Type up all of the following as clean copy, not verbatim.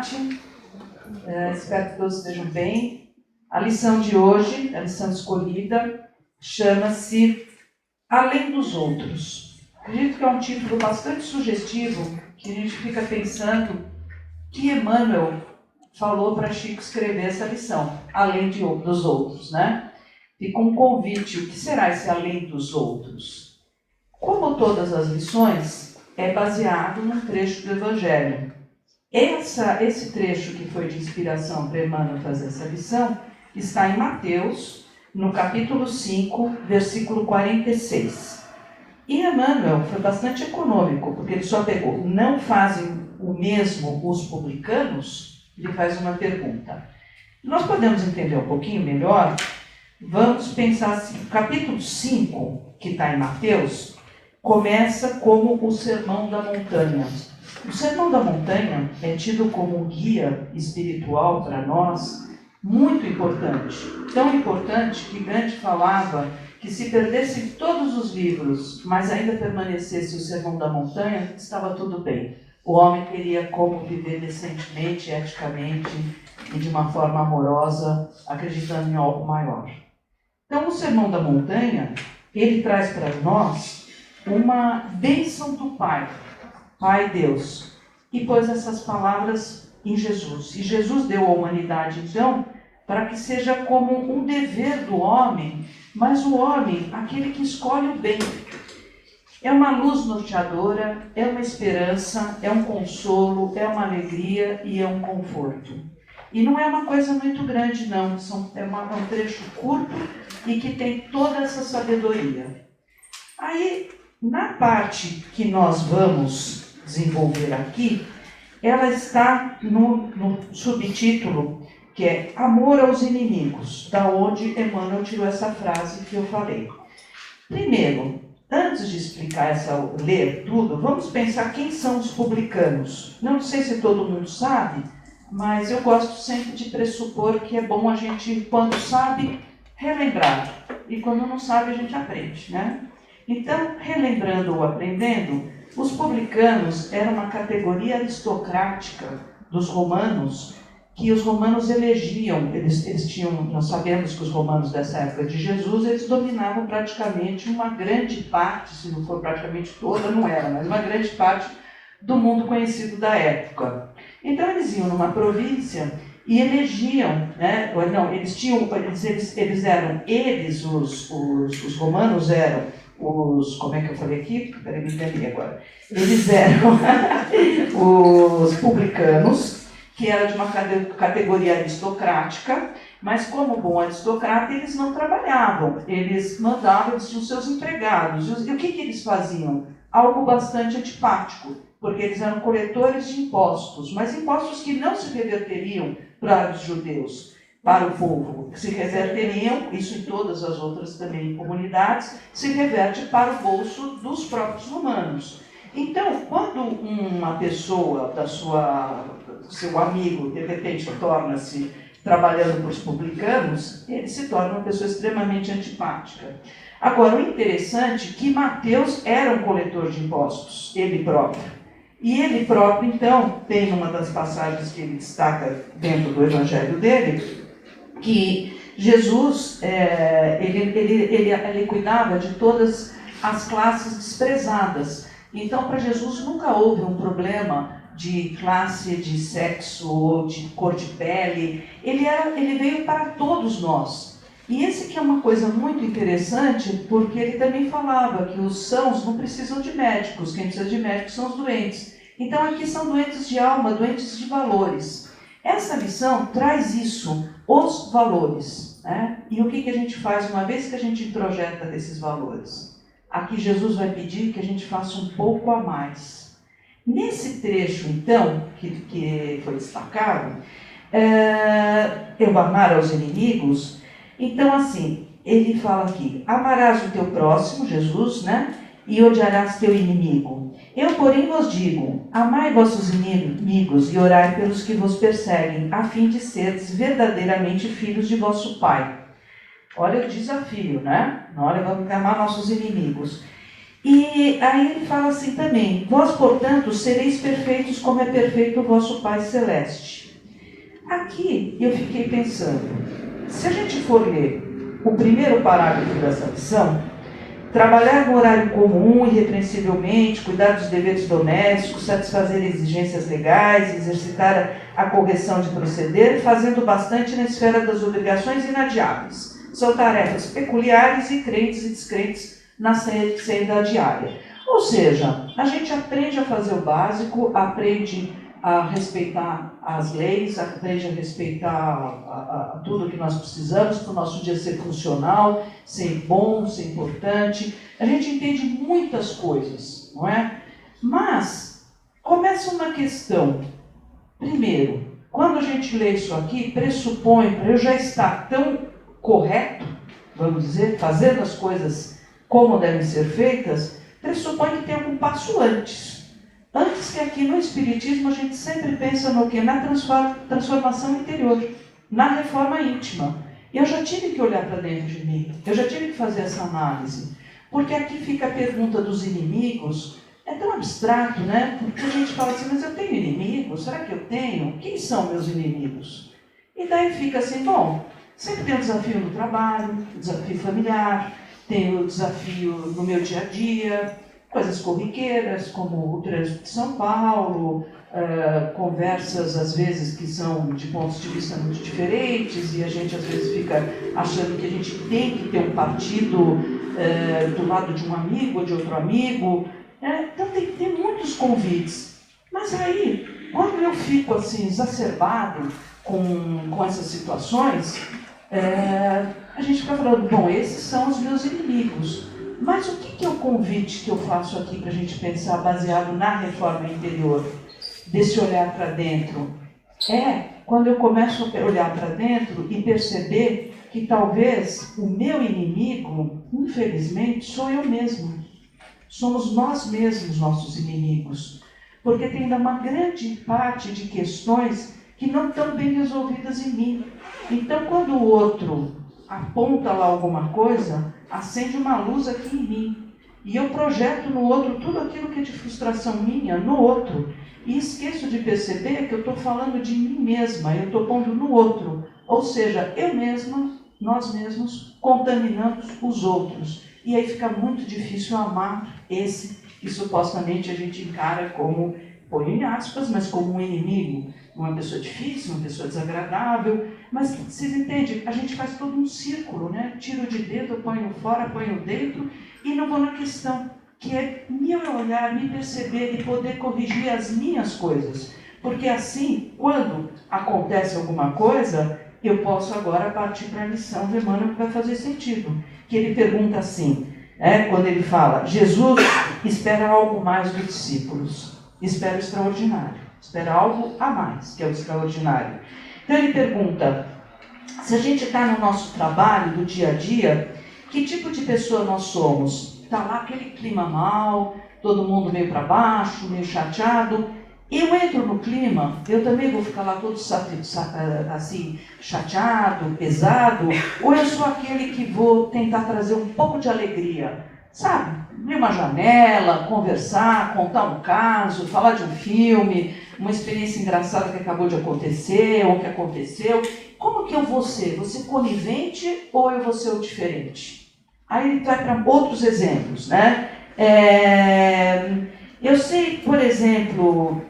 Nath. Espero que todos estejam bem. A lição de hoje, a lição escolhida, chama-se Além dos Outros. Acredito que é um título bastante sugestivo, que a gente fica pensando que Emmanuel falou para Chico escrever essa lição, Além dos Outros, né? Fica um convite, o que será esse Além dos Outros? Como todas as lições, é baseado num trecho do Evangelho. Esse trecho que foi de inspiração para Emmanuel fazer essa lição está em Mateus, no capítulo 5, versículo 46. E Emmanuel foi bastante econômico, porque ele só pegou, não fazem o mesmo os publicanos? Ele faz uma pergunta. Nós podemos entender um pouquinho melhor? Vamos pensar assim, o capítulo 5, que está em Mateus, começa como o Sermão da Montanha. O Sermão da Montanha é tido como um guia espiritual para nós muito importante. Tão importante que Gandhi falava que se perdessem todos os livros, mas ainda permanecesse o Sermão da Montanha, estava tudo bem. O homem teria como viver decentemente, eticamente e de uma forma amorosa, acreditando em algo maior. Então, o Sermão da Montanha, ele traz para nós uma bênção do Pai, Pai Deus, e pôs essas palavras em Jesus. E Jesus deu à humanidade, então, para que seja como um dever do homem, mas o homem, aquele que escolhe o bem. É uma luz norteadora, é uma esperança, é um consolo, é uma alegria e é um conforto. E não é uma coisa muito grande, não. É um trecho curto e que tem toda essa sabedoria. Aí, na parte que nós vamos desenvolver aqui, ela está no subtítulo, que é Amor aos Inimigos, da onde Emmanuel tirou essa frase que eu falei. Primeiro, antes de explicar ler tudo, vamos pensar quem são os publicanos. Não sei se todo mundo sabe, mas eu gosto sempre de pressupor que é bom a gente, quando sabe, relembrar. E quando não sabe, a gente aprende, né? Então, relembrando ou aprendendo, os publicanos eram uma categoria aristocrática dos romanos, que os romanos elegiam, eles tinham, nós sabemos que os romanos dessa época de Jesus, eles dominavam praticamente uma grande parte, se não for praticamente toda, não era, mas uma grande parte do mundo conhecido da época. Então eles iam numa província e elegiam, né? Não, os romanos eram como é que eu falei aqui? Peraí, me entendi agora. Eles eram os publicanos, que era de uma categoria aristocrática, mas como bom aristocrata, eles não trabalhavam, eles mandavam, eles tinham seus empregados. E o que eles faziam? Algo bastante antipático, porque eles eram coletores de impostos, mas impostos que não se reverteriam para os judeus, para o povo, que se reverteriam, isso em todas as outras também comunidades, se reverte para o bolso dos próprios romanos. Então, quando uma pessoa seu amigo, de repente, torna-se trabalhando para os publicanos, ele se torna uma pessoa extremamente antipática. Agora, o interessante é que Mateus era um coletor de impostos, ele próprio. E ele próprio, então, tem uma das passagens que ele destaca dentro do evangelho dele, que Jesus, ele cuidava de todas as classes desprezadas. Então, para Jesus nunca houve um problema de classe, de sexo, ou de cor de pele. Ele veio para todos nós. E esse que é uma coisa muito interessante, porque ele também falava que os sãos não precisam de médicos, quem precisa de médicos são os doentes. Então aqui são doentes de alma, doentes de valores. Essa lição traz isso, os valores, né? E o que a gente faz uma vez que a gente introjeta desses valores? Aqui Jesus vai pedir que a gente faça um pouco a mais. Nesse trecho, então, que foi destacado, eu amar aos inimigos, então assim, ele fala aqui, amarás o teu próximo, Jesus, né? E odiarás teu inimigo. Eu, porém, vos digo, amai vossos inimigos e orai pelos que vos perseguem, a fim de seres verdadeiramente filhos de vosso Pai. Olha o desafio, né? Olha, vamos amar nossos inimigos. E aí ele fala assim também: vós, portanto, sereis perfeitos como é perfeito o vosso Pai Celeste. Aqui eu fiquei pensando, se a gente for ler o primeiro parágrafo dessa lição, trabalhar no horário comum, irrepreensivelmente, cuidar dos deveres domésticos, satisfazer exigências legais, exercitar a correção de proceder, fazendo bastante na esfera das obrigações inadiáveis. São tarefas peculiares e crentes e descrentes na senda diária. Ou seja, a gente aprende a fazer o básico, aprende a respeitar as leis, aprende a respeitar tudo que nós precisamos para o nosso dia ser funcional, ser bom, ser importante. A gente entende muitas coisas, não é? Mas começa uma questão. Primeiro, quando a gente lê isso aqui, pressupõe para eu já estar tão correto, vamos dizer, fazendo as coisas como devem ser feitas, pressupõe que tem algum passo antes. Antes que aqui no Espiritismo a gente sempre pensa no quê? Na transformação interior, na reforma íntima. Eu já tive que olhar para dentro de mim, eu já tive que fazer essa análise. Porque aqui fica a pergunta dos inimigos, é tão abstrato, né? Porque a gente fala assim, mas eu tenho inimigos? Será que eu tenho? Quem são meus inimigos? E daí fica assim, bom, sempre tem um desafio no trabalho, um desafio familiar, tem o desafio no meu dia a dia, coisas corriqueiras, como o trânsito de São Paulo, conversas, às vezes, que são de pontos de vista muito diferentes, e a gente, às vezes, fica achando que a gente tem que ter um partido do lado de um amigo ou de outro amigo. Então, tem muitos convites. Mas aí, quando eu fico, assim, exacerbado com essas situações, a gente fica falando, bom, esses são os meus inimigos. Mas o que é o convite que eu faço aqui para a gente pensar baseado na reforma interior, desse olhar para dentro? Quando eu começo a olhar para dentro e perceber que talvez o meu inimigo, infelizmente, sou eu mesmo. Somos nós mesmos nossos inimigos. Porque tem ainda uma grande parte de questões que não estão bem resolvidas em mim. Então, quando o outro aponta lá alguma coisa, acende uma luz aqui em mim. E eu projeto no outro tudo aquilo que é de frustração minha no outro. E esqueço de perceber que eu estou falando de mim mesma, eu estou pondo no outro. Ou seja, eu mesma, nós mesmos, contaminamos os outros. E aí fica muito difícil amar esse que supostamente a gente encara como, põe em aspas, mas como um inimigo. Uma pessoa difícil, uma pessoa desagradável. Mas vocês entendem? A gente faz todo um círculo, né? Tiro de dentro, ponho fora, ponho dentro e não vou na questão, que é me olhar, me perceber e poder corrigir as minhas coisas. Porque assim, quando acontece alguma coisa, eu posso agora partir para a lição de Emmanuel que vai fazer sentido. Que ele pergunta assim, quando ele fala, Jesus espera algo mais dos discípulos, espera o extraordinário, espera algo a mais, que é o extraordinário. Então ele pergunta, se a gente está no nosso trabalho, do dia a dia, que tipo de pessoa nós somos? Está lá aquele clima mal, todo mundo meio para baixo, meio chateado. Eu entro no clima, eu também vou ficar lá todo assim, chateado, pesado, ou eu sou aquele que vou tentar trazer um pouco de alegria, sabe? Abrir uma janela, conversar, contar um caso, falar de um filme, uma experiência engraçada que acabou de acontecer, ou que aconteceu. Como que eu vou ser? Vou ser conivente ou eu vou ser o diferente? Aí ele vai para outros exemplos, né? Eu sei, por exemplo,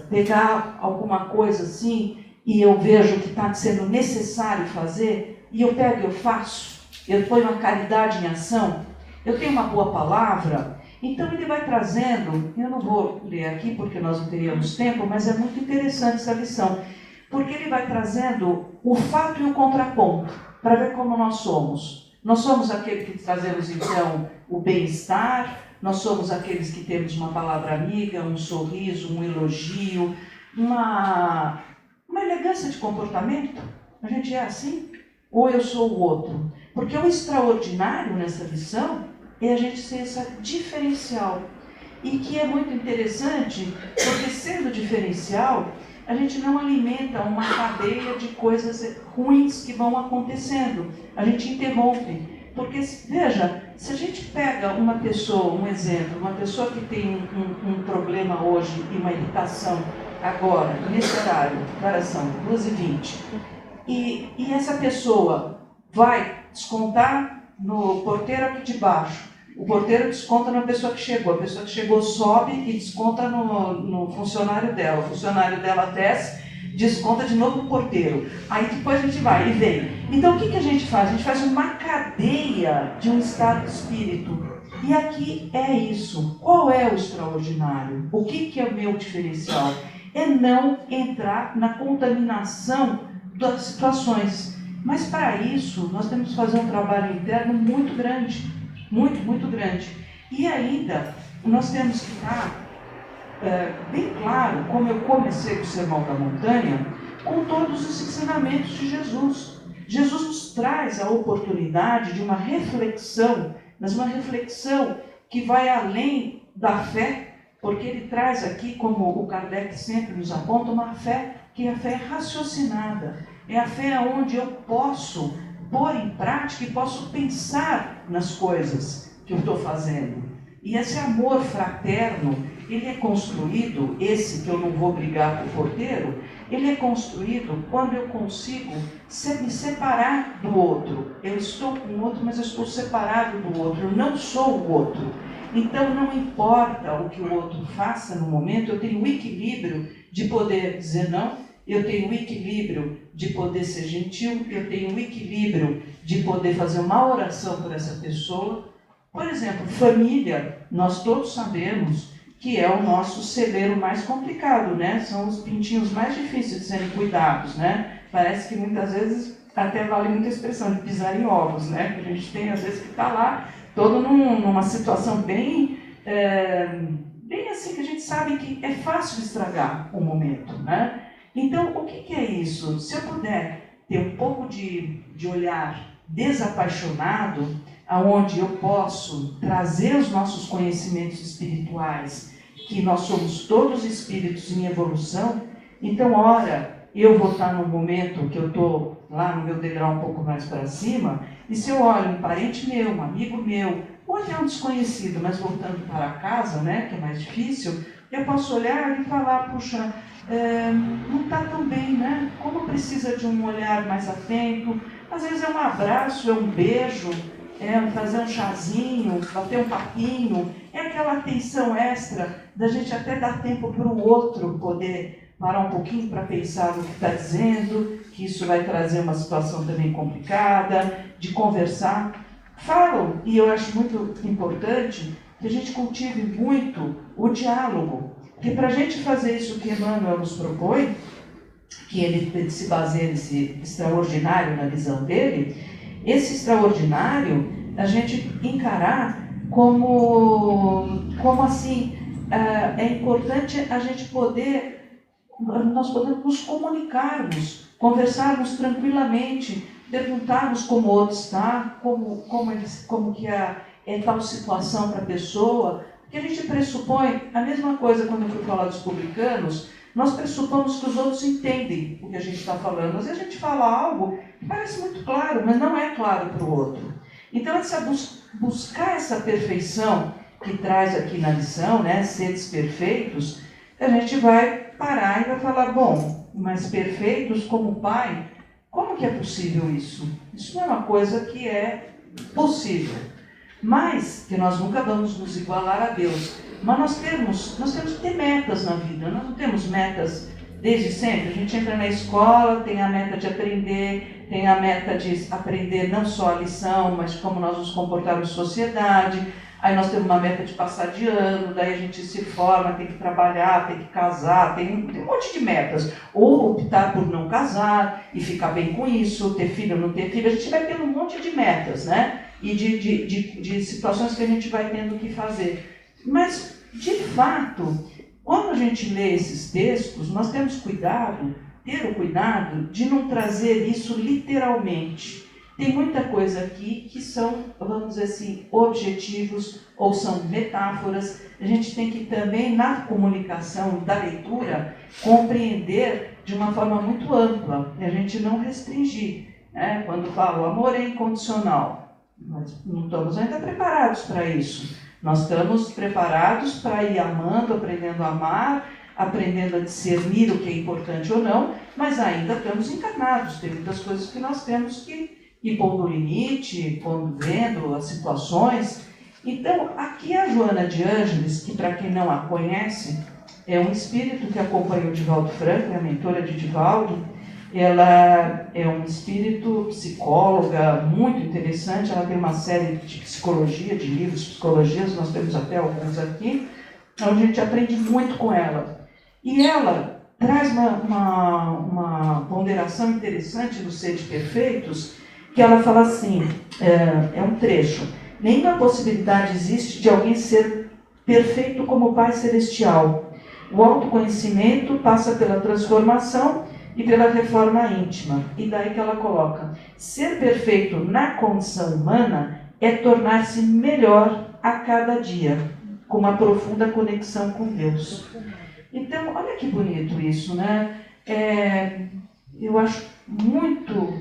pegar alguma coisa assim e eu vejo que está sendo necessário fazer e eu pego e eu faço, eu ponho a caridade em ação, eu tenho uma boa palavra, então ele vai trazendo, eu não vou ler aqui porque nós não teríamos tempo, mas é muito interessante essa lição, porque ele vai trazendo o fato e o contraponto, para ver como nós somos. Nós somos aqueles que trazemos então o bem-estar, nós somos aqueles que temos uma palavra amiga, um sorriso, um elogio, uma elegância de comportamento. A gente é assim? Ou eu sou o outro? Porque o extraordinário nessa lição é a gente ser essa diferencial. E que é muito interessante, porque sendo diferencial, a gente não alimenta uma cadeia de coisas ruins que vão acontecendo. A gente interrompe. Porque, veja, se a gente pega uma pessoa, um exemplo, uma pessoa que tem um problema hoje e uma irritação agora, nesse horário, agora são 2h20, e essa pessoa vai descontar no porteiro aqui de baixo, o porteiro desconta na pessoa que chegou, a pessoa que chegou sobe e desconta no funcionário dela, o funcionário dela desce, desconta de novo no porteiro. Aí depois a gente vai e vem. Então o que a gente faz? A gente faz uma cadeia de um estado de espírito. E aqui é isso. Qual é o extraordinário? O que é o meu diferencial? É não entrar na contaminação das situações. Mas para isso nós temos que fazer um trabalho interno muito grande. Muito, muito grande. E ainda nós temos que estar bem claro, como eu comecei com o Sermão da Montanha, com todos os ensinamentos de Jesus. Jesus nos traz a oportunidade de uma reflexão, mas uma reflexão que vai além da fé, porque ele traz aqui, como o Kardec sempre nos aponta, uma fé que é a fé raciocinada. É a fé onde eu posso pôr em prática e posso pensar nas coisas que eu estou fazendo. E esse amor fraterno, ele é construído, esse que eu não vou brigar com o porteiro, ele é construído quando eu consigo me separar do outro. Eu estou com o outro, mas eu estou separado do outro, eu não sou o outro. Então não importa o que o outro faça no momento, eu tenho o equilíbrio de poder dizer não, eu tenho o equilíbrio de poder ser gentil, eu tenho o equilíbrio de poder fazer uma oração por essa pessoa. Por exemplo, família, nós todos sabemos que é o nosso celeiro mais complicado, né? São os pintinhos mais difíceis de serem cuidados, né? Parece que muitas vezes até vale muita expressão de pisar em ovos, né? Que a gente tem às vezes que está lá todo numa situação bem assim, que a gente sabe que é fácil estragar o momento, né? Então, o que é isso? Se eu puder ter um pouco de olhar desapaixonado, aonde eu posso trazer os nossos conhecimentos espirituais, que nós somos todos espíritos em evolução, então, ora, eu vou estar num momento que eu estou lá no meu degrau um pouco mais para cima, e se eu olho um parente meu, um amigo meu, ou até um desconhecido, mas voltando para casa, né, que é mais difícil, eu posso olhar e falar, puxa, não está tão bem, né? Como precisa de um olhar mais atento, às vezes é um abraço, é um beijo, fazer um chazinho, bater um papinho, é aquela atenção extra da gente até dar tempo para o outro poder parar um pouquinho para pensar no que está dizendo, que isso vai trazer uma situação também complicada, de conversar. Falam, e eu acho muito importante, que a gente cultive muito o diálogo, porque para a gente fazer isso que Emmanuel nos propõe, que ele se baseia nesse extraordinário na visão dele, esse extraordinário, a gente encarar como assim, é importante a gente nós podemos nos comunicarmos, conversarmos tranquilamente, perguntarmos como o outro está, como que é tal situação para a pessoa, porque a gente pressupõe a mesma coisa quando eu fui falar dos publicanos, nós pressupomos que os outros entendem o que a gente está falando. Às vezes a gente fala algo que parece muito claro, mas não é claro para o outro. Então, buscar essa perfeição que traz aqui na lição, né, seres perfeitos, a gente vai parar e vai falar, bom, mas perfeitos como Pai, como que é possível isso? Isso não é uma coisa que é possível. Mas, que nós nunca vamos nos igualar a Deus. Mas nós temos que ter metas na vida. Nós não temos metas desde sempre. A gente entra na escola, tem a meta de aprender, tem a meta de aprender não só a lição, mas como nós nos comportarmos em sociedade. Aí nós temos uma meta de passar de ano, daí a gente se forma, tem que trabalhar, tem que casar, tem um monte de metas. Ou optar por não casar e ficar bem com isso, ter filho ou não ter filho. A gente vai tendo um monte de metas, né? E de situações que a gente vai tendo que fazer. Mas, de fato, quando a gente lê esses textos, nós temos ter o cuidado de não trazer isso literalmente. Tem muita coisa aqui que são, vamos dizer assim, objetivos ou são metáforas. A gente tem que também, na comunicação da leitura, compreender de uma forma muito ampla, e a gente não restringir. Né? Quando fala o amor é incondicional. Mas não estamos ainda preparados para isso. Nós estamos preparados para ir amando, aprendendo a amar, aprendendo a discernir o que é importante ou não, mas ainda estamos encarnados. Tem muitas coisas que nós temos que ir pondo limite, vendo as situações. Então, aqui a Joana de Ângeles, que para quem não a conhece, é um espírito que acompanha o Divaldo Franco, é a mentora de Divaldo. Ela é um espírito psicóloga muito interessante, ela tem uma série de psicologia, de livros de psicologias, nós temos até alguns aqui, onde a gente aprende muito com ela. E ela traz uma ponderação interessante do Sede Perfeitos, que ela fala assim, é um trecho: nenhuma possibilidade existe de alguém ser perfeito como o Pai Celestial. O autoconhecimento passa pela transformação e pela reforma íntima. E daí que ela coloca: ser perfeito na condição humana é tornar-se melhor a cada dia, com uma profunda conexão com Deus. Então, olha que bonito isso, né? Eu acho muito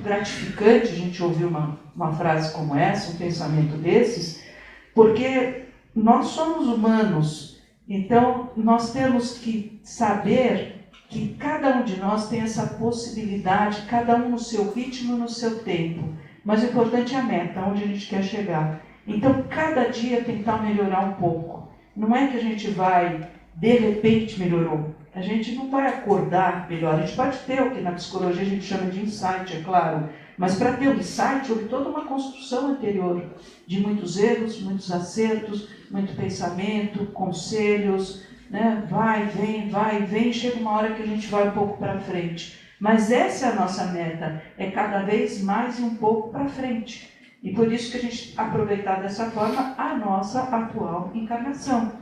gratificante a gente ouvir uma frase como essa, um pensamento desses, porque nós somos humanos, então nós temos que saber que cada um de nós tem essa possibilidade, cada um no seu ritmo, no seu tempo. Mas o importante é a meta, onde a gente quer chegar. Então, cada dia tentar melhorar um pouco. Não é que a gente vai, de repente, melhorou. A gente não vai acordar melhor. A gente pode ter o que na psicologia a gente chama de insight, é claro. Mas para ter o insight, houve toda uma construção anterior, de muitos erros, muitos acertos, muito pensamento, conselhos, né? Vai, vem, chega uma hora que a gente vai um pouco para frente. Mas essa é a nossa meta, é cada vez mais e um pouco para frente. E por isso que a gente aproveitar dessa forma a nossa atual encarnação.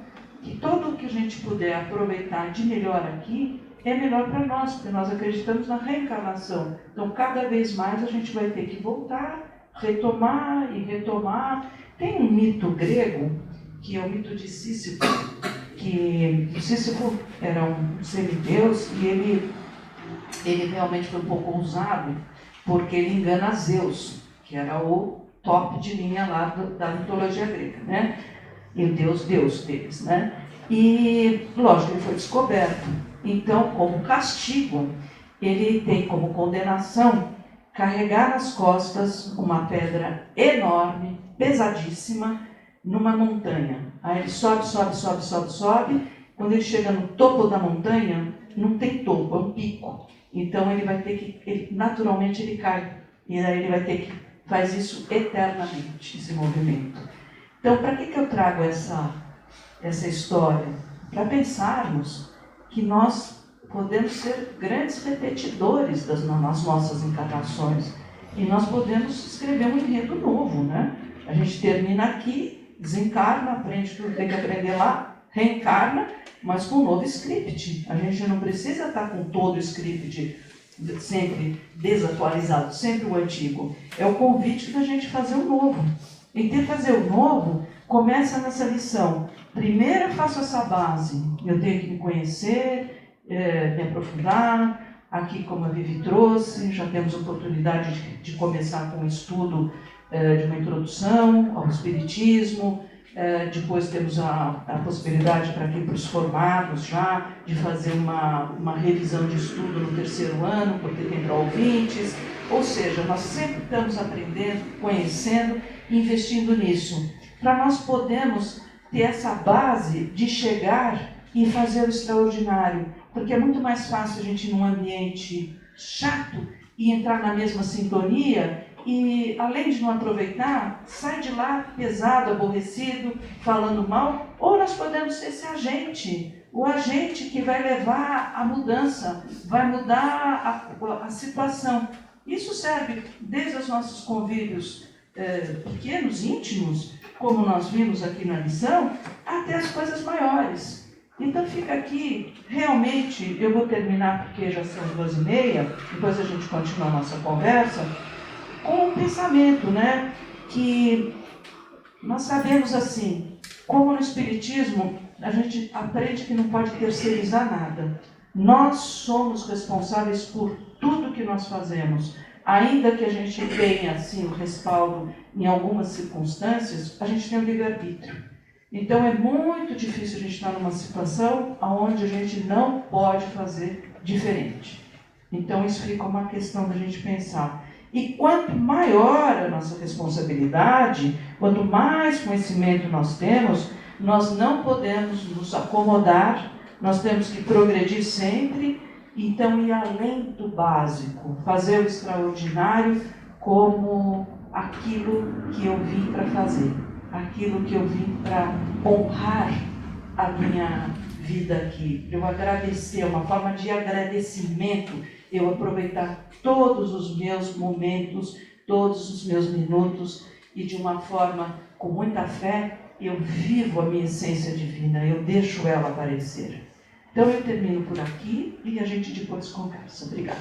Que tudo o que a gente puder aproveitar de melhor aqui é melhor para nós, porque nós acreditamos na reencarnação. Então, cada vez mais a gente vai ter que voltar, retomar e retomar. Tem um mito grego, que é o mito de Sísifo, que o Sísifo era um semideus e ele realmente foi um pouco ousado, porque ele engana Zeus, que era o top de linha lá da mitologia grega, né? E o deus deles, né? E, lógico, ele foi descoberto. Então, como castigo, ele tem como condenação carregar nas costas uma pedra enorme, pesadíssima, numa montanha. Aí ele sobe. Quando ele chega no topo da montanha, não tem topo, é um pico. Então ele vai ter que, naturalmente ele cai. E aí ele vai ter que fazer isso eternamente, esse movimento. Então, para que eu trago essa história? Para pensarmos que nós podemos ser grandes repetidores nas nossas encarnações. E nós podemos escrever um enredo novo, né? A gente termina aqui, desencarna, aprende tudo que tem que aprender lá, reencarna, mas com um novo script. A gente não precisa estar com todo o script sempre desatualizado, sempre o antigo. É o convite da gente fazer o novo. E ter fazer o novo começa nessa lição. Primeiro eu faço essa base, eu tenho que me conhecer, me aprofundar. Aqui, como a Vivi trouxe, já temos oportunidade de começar com um estudo de uma introdução ao Espiritismo. Depois temos a possibilidade para aqui para os formados já de fazer uma revisão de estudo no terceiro ano, porque tem para ouvintes. Ou seja, nós sempre estamos aprendendo, conhecendo, investindo nisso, para nós podermos ter essa base de chegar e fazer o extraordinário, porque é muito mais fácil a gente ir num ambiente chato e entrar na mesma sintonia e, além de não aproveitar, sai de lá pesado, aborrecido, falando mal, ou nós podemos ser esse agente, o agente que vai levar a mudança, vai mudar a situação. Isso serve desde os nossos convívios pequenos, íntimos, como nós vimos aqui na lição, até as coisas maiores. Então fica aqui, realmente, eu vou terminar porque já são 2h30, depois a gente continua a nossa conversa, com um pensamento, né? Que nós sabemos assim, como no Espiritismo, a gente aprende que não pode terceirizar nada. Nós somos responsáveis por tudo que nós fazemos. ainda que a gente tenha assim, o respaldo em algumas circunstâncias, a gente tem o livre-arbítrio. Então é muito difícil a gente estar numa situação onde a gente não pode fazer diferente. Então isso fica uma questão da gente pensar. E quanto maior a nossa responsabilidade, quanto mais conhecimento nós temos, nós não podemos nos acomodar, nós temos que progredir sempre, então ir além do básico, fazer o extraordinário como aquilo que eu vim para fazer, aquilo que eu vim para honrar a minha vida aqui, eu agradecer, uma forma de agradecimento, eu aproveitar todos os meus momentos, todos os meus minutos e de uma forma com muita fé, eu vivo a minha essência divina, eu deixo ela aparecer. Então eu termino por aqui e a gente depois conversa. Obrigada.